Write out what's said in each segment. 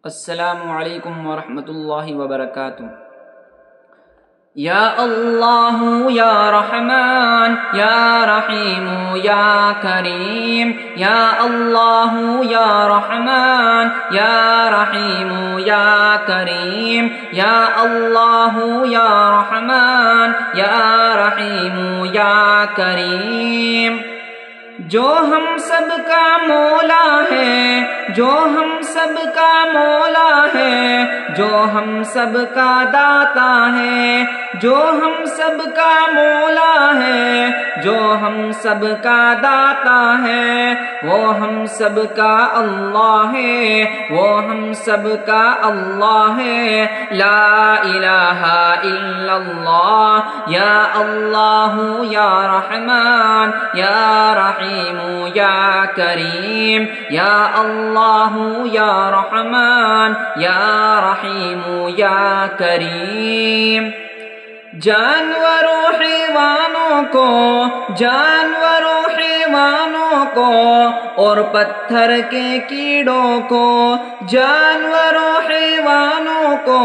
السلام علیکم ورحمۃ اللہ وبرکاتہ۔ یا اللہ یا رحمان یا رحیم یا کریم، یا اللہ یا رحمان یا رحیم یا کریم، یا اللہ یا رحمان یا رحیم یا کریم۔ جو ہم سب کا مولا ہے، جو ہم سب کا مولا ہے، جو ہم سب کا داتا ہے، جو ہم سب کا مولا ہے، جو ہم سب کا داتا ہے، وہ ہم سب کا اللہ ہے، وہ ہم سب کا اللہ ہے۔ لا الہ الا اللہ، یا اللہ یا رحمان یا رحیم یا کریم، یا اللہ یا رحمان یا رحیم یا کریم۔ جانوروں حیوانوں کو، جانوروں حیوانوں کو اور پتھر کے کیڑوں کو، جانوروں حیوانوں کو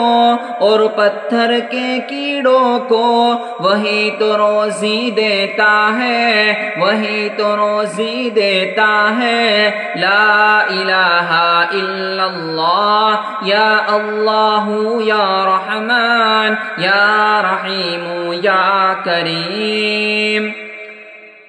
اور پتھر کے کیڑوں کو وہی تو روزی دیتا ہے، وہی تو روزی دیتا ہے۔ لا الہ الا اللہ، یا اللہ یا رحمان یا رحیم یا کریم۔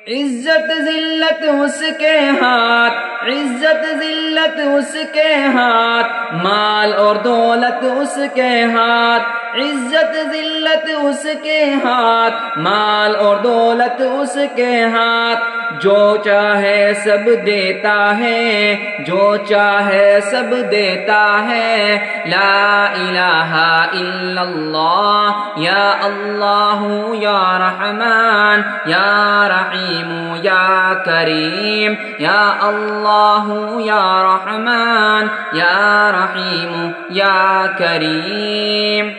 عزت ذلت اس کے ہاتھ، عزت ذلت اس کے ہاتھ، مال اور دولت اس کے ہاتھ، عزت ذلت اس کے ہاتھ، مال اور دولت اس کے ہاتھ۔ جو چاہے سب دیتا ہے، جو چاہے سب دیتا ہے۔ لا الہ الا اللہ، یا اللہ یا رحمان یا رحیم یا کریم، یا اللہ یا رحمان یا رحیم یا کریم۔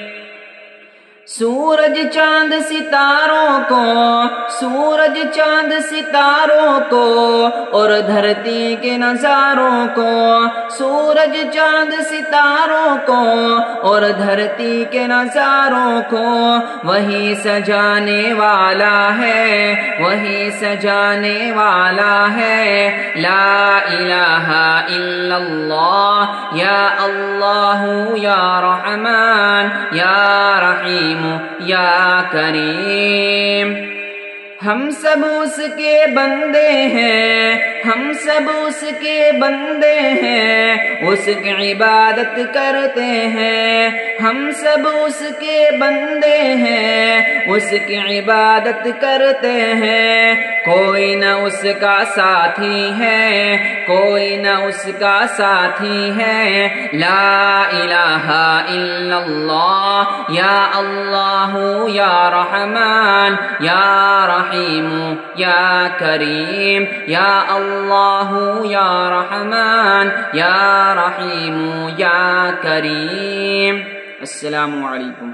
سورج چاند ستاروں کو، سورج چاند ستاروں کو اور دھرتی کے نظاروں کو، سورج چاند ستاروں کو اور دھرتی کے نظاروں کو وہی سجانے والا ہے، وہی سجانے والا ہے۔ لا الہ الا اللہ، یا اللہ یا رحمان یا رحیم یا کریم۔ ہم سب اس کے بندے ہیں، ہم سب اس کے بندے ہیں، اس کی عبادت کرتے ہیں۔ ہم سب اس کے بندے ہیں، اس کی عبادت کرتے ہیں۔ کوئی نہ اس کا ساتھی ہے، کوئی نہ اس کا ساتھی ہے۔ لا الہ الا اللہ، یا اللہ یا رحمان یا رحیم یا کریم، یا اللہ یا رحمان یا رحیم یا کریم۔ السلام علیکم۔